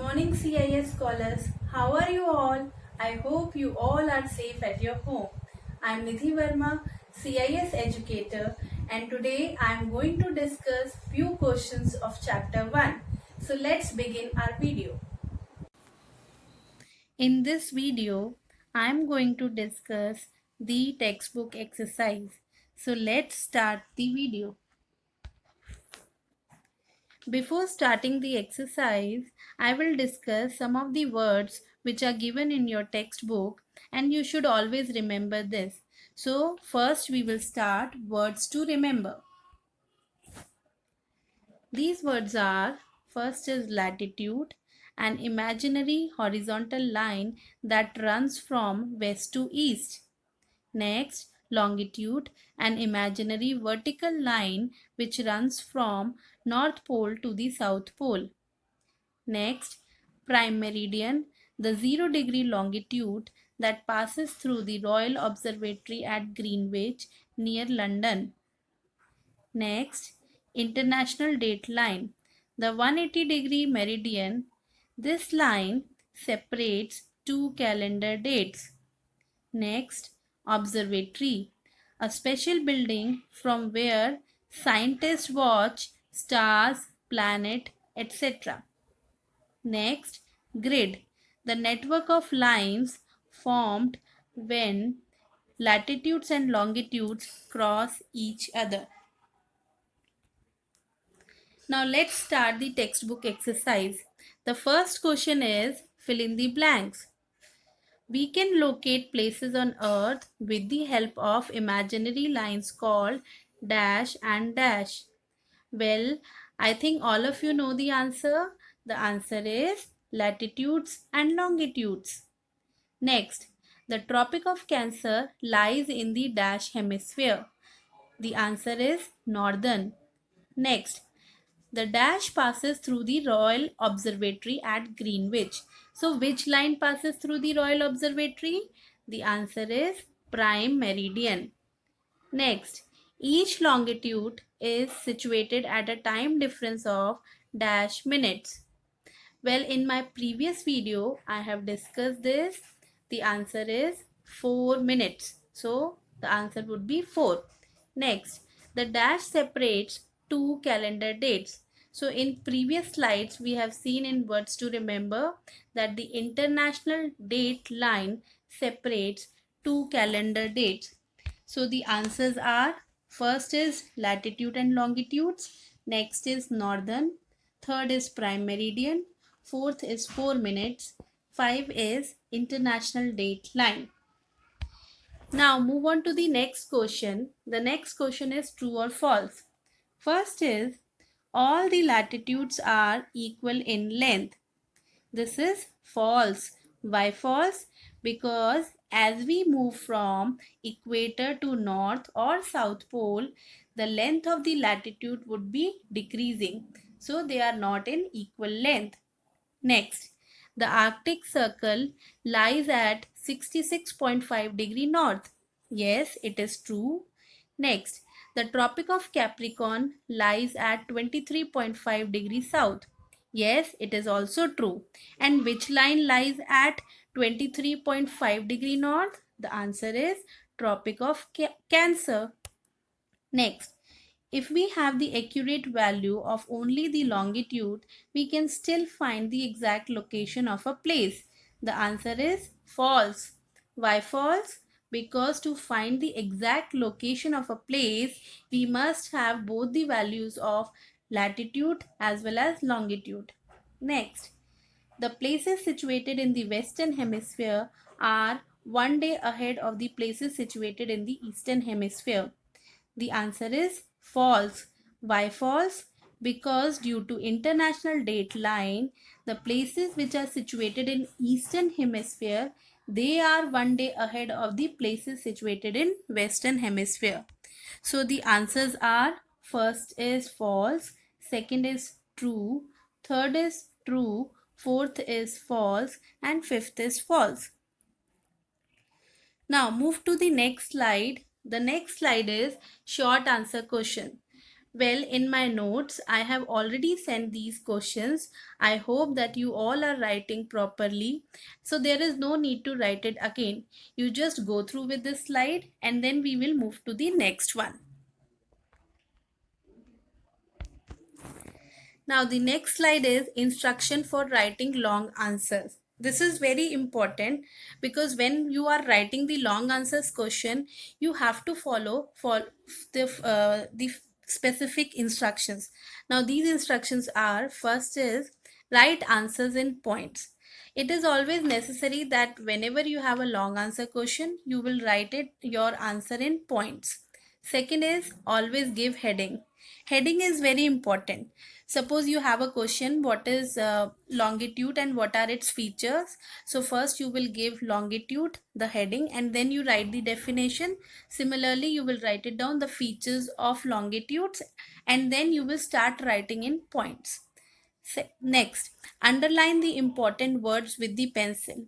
morning, CIS scholars. How are you all? I hope you all are safe at your home. I'm Nidhi Verma, CIS educator, and today I'm going to discuss few questions of chapter 1. So let's begin our video. In this video, I'm going to discuss the textbook exercise. So let's start the video. Before starting the exercise, I will discuss some of the words which are given in your textbook, and you should always remember this. So first we will start words to remember. These words are, first is latitude, an imaginary horizontal line that runs from west to east. Next, longitude, an imaginary vertical line which runs from North Pole to the South Pole. Next, prime meridian, the 0-degree longitude that passes through the Royal Observatory at Greenwich near London. Next, international date line, the 180-degree meridian. This line separates two calendar dates. Next, observatory, a special building from where scientists watch stars, planet, etc. Next, grid, the network of lines formed when latitudes and longitudes cross each other. Now let's start the textbook exercise. The first question is fill in the blanks. We can locate places on earth with the help of imaginary lines called dash and dash. Well, I think all of you know the answer. The answer is latitudes and longitudes. Next, the Tropic of Cancer lies in the dash hemisphere. The answer is northern. Next, the dash passes through the Royal Observatory at Greenwich. So, which line passes through the Royal Observatory? The answer is prime meridian. Next, each longitude is situated at a time difference of dash minutes. Well, in my previous video, I have discussed this. The answer is 4 minutes. So, the answer would be 4. Next, the dash separates two calendar dates. So, in previous slides, we have seen in words to remember that the international date line separates two calendar dates. So, the answers are, first is latitude and longitudes, next is northern, third is prime meridian, fourth is 4 minutes, 5 is international date line. Now move on to the next question. The next question is true or false. First is all the latitudes are equal in length. This is false. Why false? Because as we move from equator to north or south pole, the length of the latitude would be decreasing. So they are not in equal length. Next, the Arctic Circle lies at 66.5 degree north. Yes, it is true. Next, the Tropic of Capricorn lies at 23.5 degrees south. Yes, it is also true. And which line lies at 23.5 degree north? The answer is Tropic of Cancer. Next, if we have the accurate value of only the longitude, we can still find the exact location of a place. The answer is false. Why false? Because to find the exact location of a place, we must have both the values of latitude as well as longitude. Next, the places situated in the Western Hemisphere are 1 day ahead of the places situated in the Eastern Hemisphere. The answer is false. Why false? Because due to international date line, the places which are situated in Eastern Hemisphere, they are 1 day ahead of the places situated in Western Hemisphere. So the answers are, first is false, second is true, third is true, fourth is false, and fifth is false. Now move to the next slide. The next slide is short answer question. Well, in my notes, I have already sent these questions. I hope that you all are writing properly. So there is no need to write it again. You just go through with this slide and then we will move to the next one. Now the next slide is instruction for writing long answers. This is very important because when you are writing the long answers question, you have to follow for the specific instructions. Now these instructions are, first is write answers in points. It is always necessary that whenever you have a long answer question, you will write it your answer in points. Second is always give heading. Heading is very important. Suppose you have a question, what is longitude and what are its features? So first you will give longitude, the heading, and then you write the definition. Similarly, you will write it down the features of longitudes, and then you will start writing in points. Next, underline the important words with the pencil.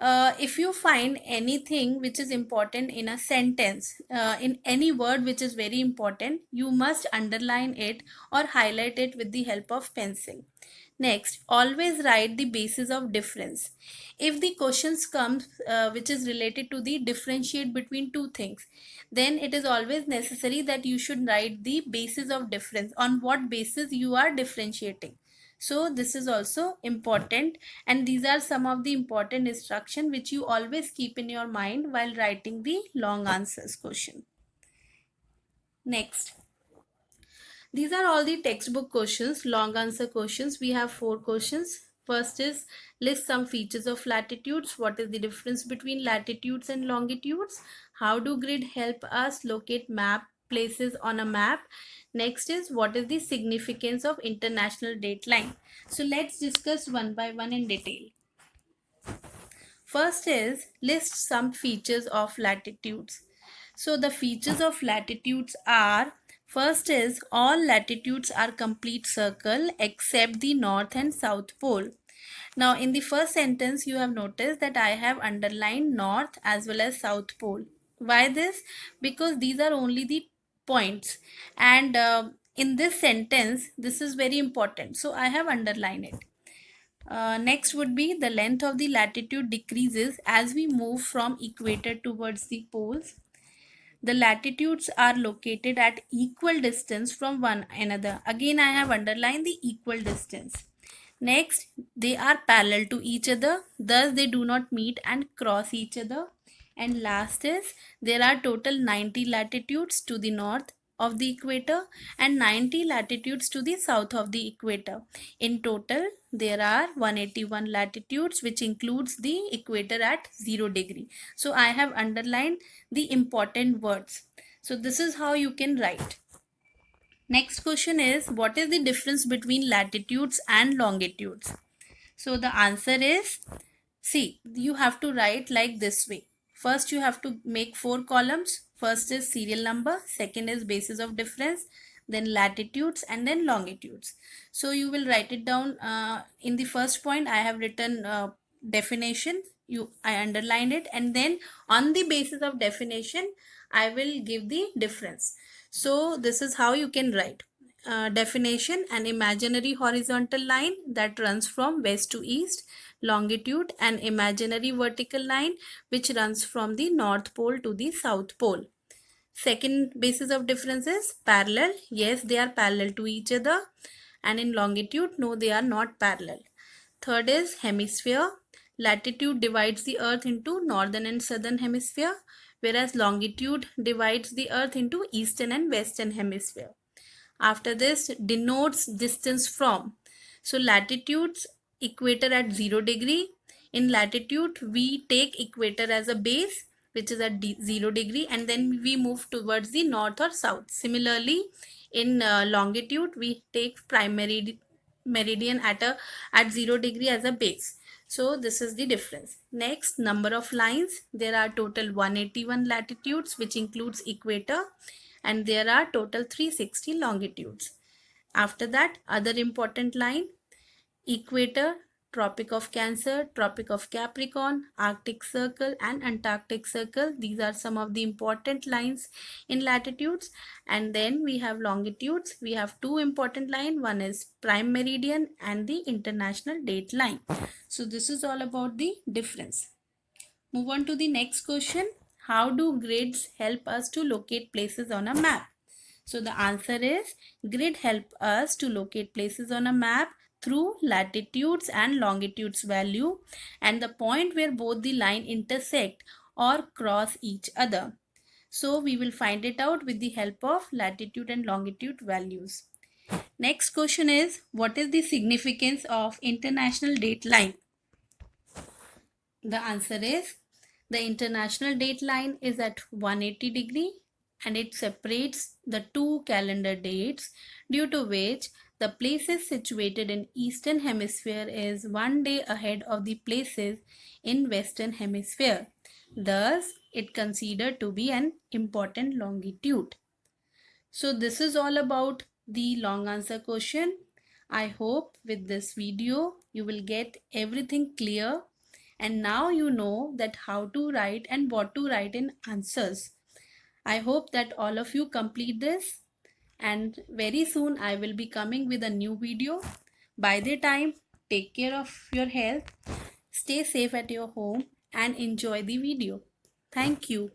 If you find anything which is important in a sentence, in any word which is very important, you must underline it or highlight it with the help of pencil. Next, always write the basis of difference. If the questions comes which is related to the differentiate between two things, then it is always necessary that you should write the basis of difference, on what basis you are differentiating. So this is also important, and these are some of the important instruction which you always keep in your mind while writing the long answers question. Next, these are all the textbook questions, long answer questions. We have 4 questions. First is list some features of latitudes. What is the difference between latitudes and longitudes? How do grid help us locate map places on a map? Next is what is the significance of international date line? So let's discuss one by one in detail. First is list some features of latitudes. So the features of latitudes are, first is all latitudes are complete circle except the north and south pole. Now in the first sentence you have noticed that I have underlined north as well as south pole. Why this? Because these are only the points, and in this sentence this is very important, so I have underlined it. Next would be the length of the latitude decreases as we move from equator towards the poles. The latitudes are located at equal distance from one another. Again, I have underlined the equal distance. Next, they are parallel to each other, thus they do not meet and cross each other. And last is there are total 90 latitudes to the north of the equator and 90 latitudes to the south of the equator. In total, there are 181 latitudes, which includes the equator at 0 degree. So I have underlined the important words. So this is how you can write. Next question is, what is the difference between latitudes and longitudes? So the answer is, see, you have to write like this way. First you have to make 4 columns. First is serial number, second is basis of difference, then latitudes, and then longitudes. So you will write it down. In the first point I have written definition. I underlined it, and then on the basis of definition I will give the difference. So this is how you can write. Definition: an imaginary horizontal line that runs from west to east. Longitude: an imaginary vertical line which runs from the north pole to the south pole. Second basis of difference is parallel. Yes, they are parallel to each other. And in longitude, no, they are not parallel. Third is hemisphere. Latitude divides the earth into northern and southern hemisphere, whereas longitude divides the earth into eastern and western hemisphere. After this, denotes distance from. So latitudes, equator at 0 degree. In latitude, we take equator as a base, which is at 0 degree, and then we move towards the north or south. Similarly, in longitude, we take primary meridian at 0 degree as a base. So this is the difference. Next, number of lines. There are total 181 latitudes, which includes equator, and there are total 360 longitudes. After that, other important line, equator Tropic of Cancer, Tropic of Capricorn, Arctic Circle and Antarctic Circle. These are some of the important lines in latitudes. And then we have longitudes. We have two important lines. One is prime meridian and the international date line. So this is all about the difference. Move on to the next question. How do grids help us to locate places on a map? So the answer is grid help us to locate places on a map through latitudes and longitudes value and the point where both the line intersect or cross each other. So we will find it out with the help of latitude and longitude values. Next question is, what is the significance of international date line? The answer is, the international date line is at 180 degree and it separates the two calendar dates, due to which the places situated in Eastern Hemisphere is one day ahead of the places in Western Hemisphere. Thus, it considered to be an important longitude. So this is all about the long answer question. I hope with this video you will get everything clear, and now you know that how to write and what to write in answers. I hope that all of you complete this, and very soon I will be coming with a new video. By the time, take care of your health, stay safe at your home and enjoy the video. Thank you.